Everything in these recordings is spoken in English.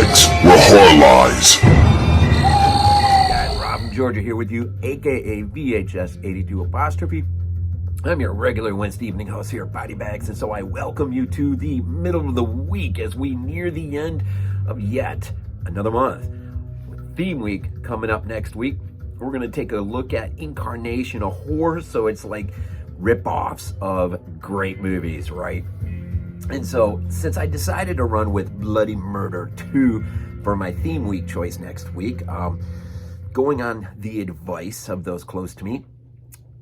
BodyBags, where horror lies. Guys, Rob from Georgia here with you, aka VHS82 apostrophe. I'm your regular Wednesday evening host here at BodyBags, and so I welcome you to the middle of the week as we near the end of yet another month. With Theme Week coming up next week, we're going to take a look at incarnation of horror, so it's like rip-offs of great movies, right? And so, since I decided to run with Bloody Murder 2 for my Theme Week choice next week, going on the advice of those close to me,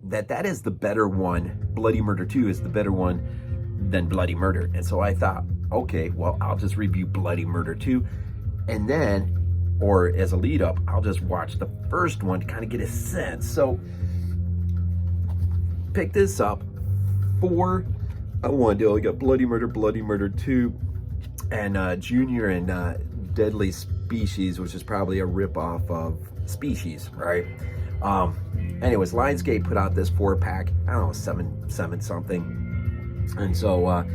that is the better one. Bloody Murder 2 is the better one than Bloody Murder. And so I thought, okay, well, I'll just review Bloody Murder 2, and then, or as a lead up, I'll just watch the first one to kind of get a sense. So, pick this up for one deal. I got Bloody Murder 2, and Junior and Deadly Species, which is probably a ripoff of Species, right? Anyways, Lionsgate put out this 4-pack, I don't know, seven something. And so,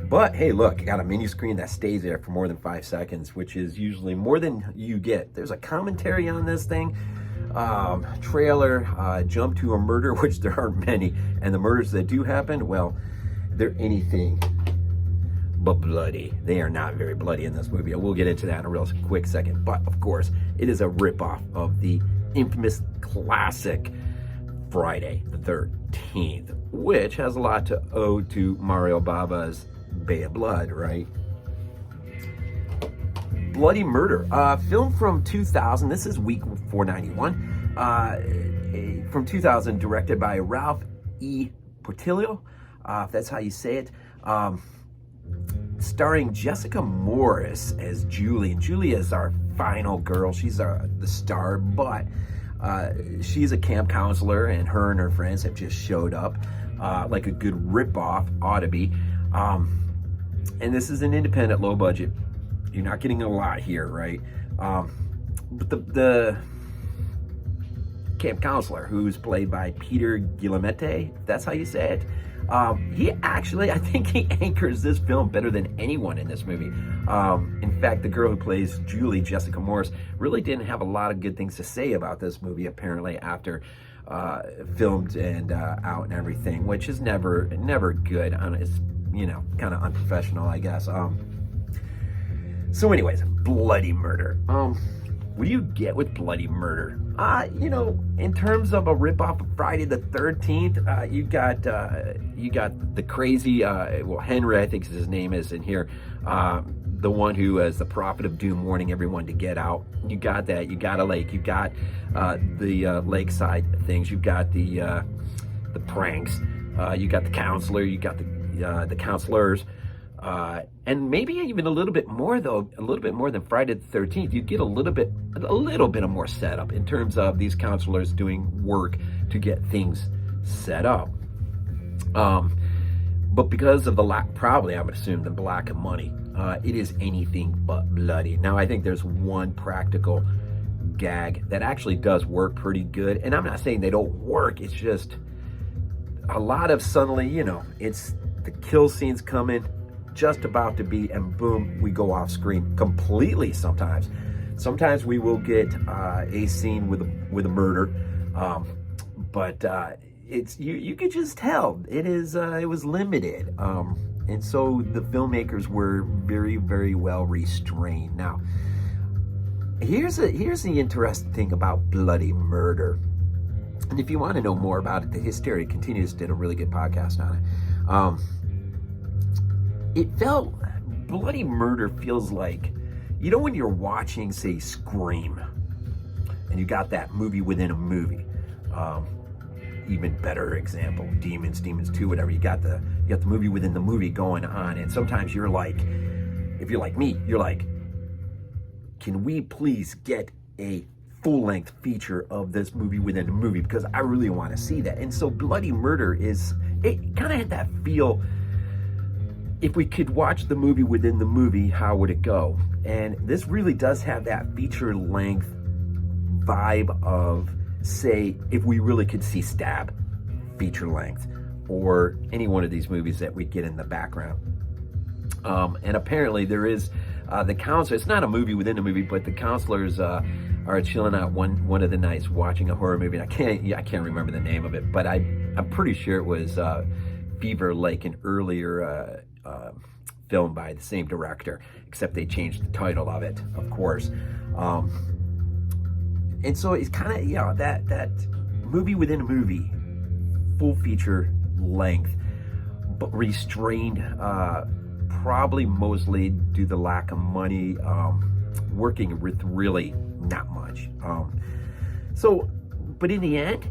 but hey, look, I got a mini screen that stays there for more than 5 seconds, which is usually more than you get. There's a commentary on this thing, trailer, jump to a murder, which there aren't many, and the murders that do happen, well, they're anything but bloody. They are not very bloody in this movie. We'll get into that in a real quick second. But of course, it is a ripoff of the infamous classic Friday the 13th, which has a lot to owe to Mario Bava's Bay of Blood, right? Bloody Murder, film from 2000. This is week 491. From 2000, directed by Ralph E. Portillo, if that's how you say it. Starring Jessica Morris as Julie. And Julie is our final girl. She's the star, but she's a camp counselor, and her friends have just showed up like a good ripoff ought to be. And this is an independent, low budget. You're not getting a lot here, right? But the camp counselor, who's played by Peter Guillemette, that's how you say it. He actually, I think he anchors this film better than anyone in this movie. In fact, the girl who plays Julie, Jessica Morris, really didn't have a lot of good things to say about this movie, apparently, after filmed and out and everything, which is never good. It's, you know, kind of unprofessional, I guess. So anyways, Bloody Murder. What do you get with Bloody Murder? You know, in terms of a ripoff of Friday the 13th, you got the crazy, well, Henry, I think his name is in here, the one who is the prophet of doom, warning everyone to get out. You got that. You got a lake. You got the lakeside things. You got the pranks. You got the counselor. You got the counselors. And maybe even a little bit more, though, a little bit more than Friday the 13th. You get a little bit of more setup in terms of these counselors doing work to get things set up. But because of the lack, probably I would assume, the lack of money, it is anything but bloody. Now, I think there's one practical gag that actually does work pretty good. And I'm not saying they don't work. It's just a lot of suddenly, you know, it's the kill scenes coming, just about to be, and boom, we go off screen completely. Sometimes we will get a scene with a murder, but it's you could just tell it was limited, and so the filmmakers were very, very well restrained. Now, here's the interesting thing about Bloody Murder, and if you want to know more about it, the Hysteria Continues did a really good podcast on it. It felt, Bloody Murder feels like, you know, when you're watching, say, Scream, and you got that movie within a movie. Even better example, Demons 2, whatever. You got the movie within the movie going on, and sometimes you're like, if you're like me, you're like, can we please get a full-length feature of this movie within a movie, because I really want to see that. And so Bloody Murder it kind of had that feel. If we could watch the movie within the movie, how would it go? And this really does have that feature-length vibe of, say, if we really could see Stab feature-length, or any one of these movies that we get in the background. And apparently there is The counselor, it's not a movie within a movie, but the counselors are chilling out one of the nights watching a horror movie. And I can't remember the name of it, but I'm pretty sure it was Fever Lake, an earlier film by the same director, except they changed the title of it, of course. And so it's kind of, that movie within a movie, full feature length, but restrained, probably mostly due to the lack of money, working with really not much. But in the end,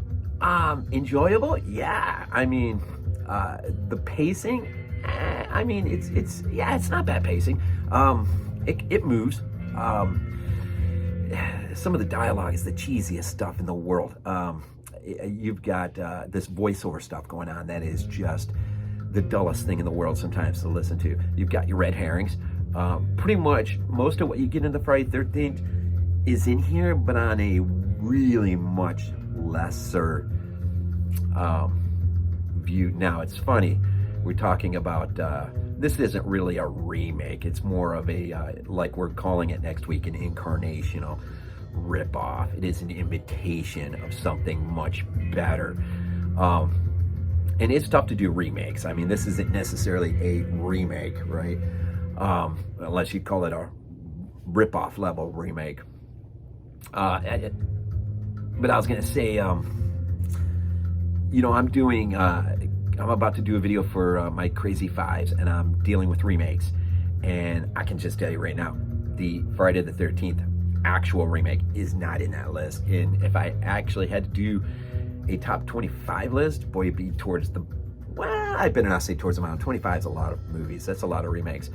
enjoyable. Yeah, I mean, the pacing, I mean, it's not bad pacing. It moves. Some of the dialogue is the cheesiest stuff in the world. You've got this voiceover stuff going on that is just the dullest thing in the world sometimes to listen to. You've got your red herrings. Pretty much most of what you get in the Friday 13th is in here, but on a really much lesser view. Now, it's funny. We're talking about, this isn't really a remake. It's more of a, like we're calling it next week, an incarnational ripoff. It is an imitation of something much better. And it's tough to do remakes. I mean, this isn't necessarily a remake, right? Unless you call it a ripoff level remake. But I was gonna say, I'm about to do a video for my Crazy Fives, and I'm dealing with remakes. And I can just tell you right now, the Friday the 13th actual remake is not in that list. And if I actually had to do a top 25 list, boy, it'd be towards the, well, I better not say towards the bottom. 25 is a lot of movies. That's a lot of remakes.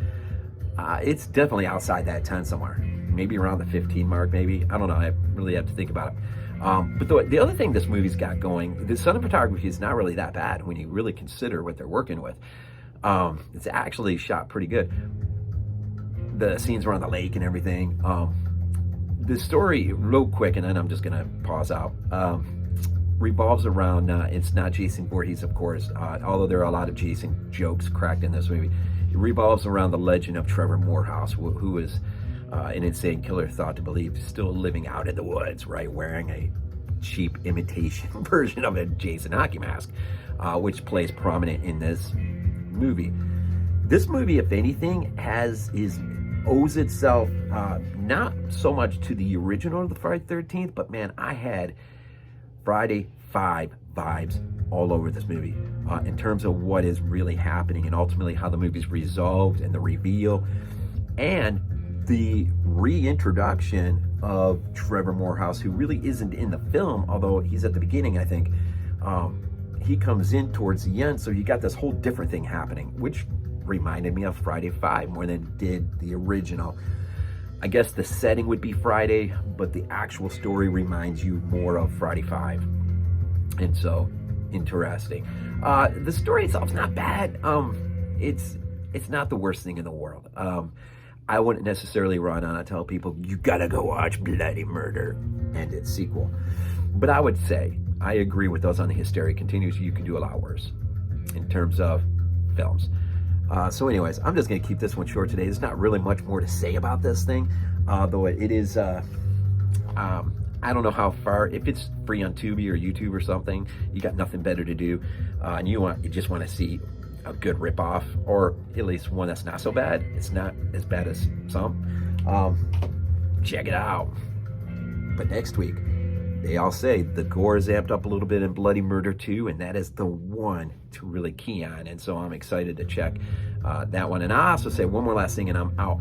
It's definitely outside that 10 somewhere. Maybe around the 15 mark, maybe. I don't know. I really have to think about it. But the other thing this movie's got going, the cinematography is not really that bad when you really consider what they're working with. It's actually shot pretty good. The scenes around the lake and everything. The story, real quick, and then I'm just gonna pause out, revolves around, it's not Jason Voorhees, of course, although there are a lot of Jason jokes cracked in this movie. It revolves around the legend of Trevor Morehouse, who is an insane killer thought to believe still living out in the woods, right, wearing a cheap imitation version of a Jason hockey mask, which plays prominent in this movie. This movie, if anything, owes itself not so much to the original of the Friday 13th, but man, I had Friday 5 vibes all over this movie in terms of what is really happening and ultimately how the movie's resolved and the reveal and the reintroduction of Trevor Morehouse, who really isn't in the film, although he's at the beginning, I think. He comes in towards the end, so you got this whole different thing happening, which reminded me of Friday 5 more than it did the original. I guess the setting would be Friday, but the actual story reminds you more of Friday 5. And so, interesting. The story itself's not bad. It's not the worst thing in the world. I wouldn't necessarily run on and tell people, you gotta go watch Bloody Murder and its sequel. But I would say, I agree with those on the Hysteria Continues, you can do a lot worse in terms of films. So anyways, I'm just gonna keep this one short today. There's not really much more to say about this thing, though it is, I don't know how far, if it's free on Tubi or YouTube or something, you got nothing better to do, and you just want to see a good ripoff, or at least one that's not so bad. It's not as bad as some. Check it out. But next week, they all say the gore is amped up a little bit in Bloody Murder 2, and that is the one to really key on. And so I'm excited to check that one. And I also say one more last thing, and I'm out.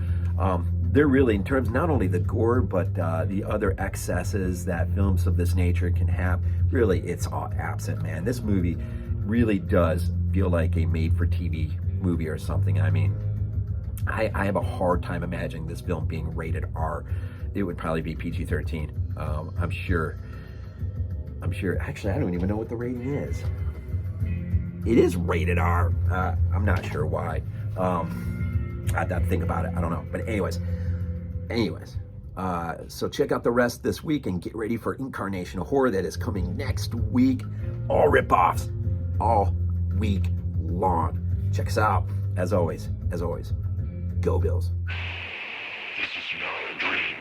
They're really, in terms not only the gore, but the other excesses that films of this nature can have, really, it's all absent, man. This movie really does feel like a made-for-TV movie or something. I mean, I have a hard time imagining this film being rated R. It would probably be PG-13. I'm sure, actually, I don't even know what the rating is. It is rated R. I'm not sure why. I have to think about it. I don't know. But anyways, so check out the rest this week and get ready for Incarnation of Horror that is coming next week. All ripoffs, all week long. Check us out. As always, go Bills. not a dream.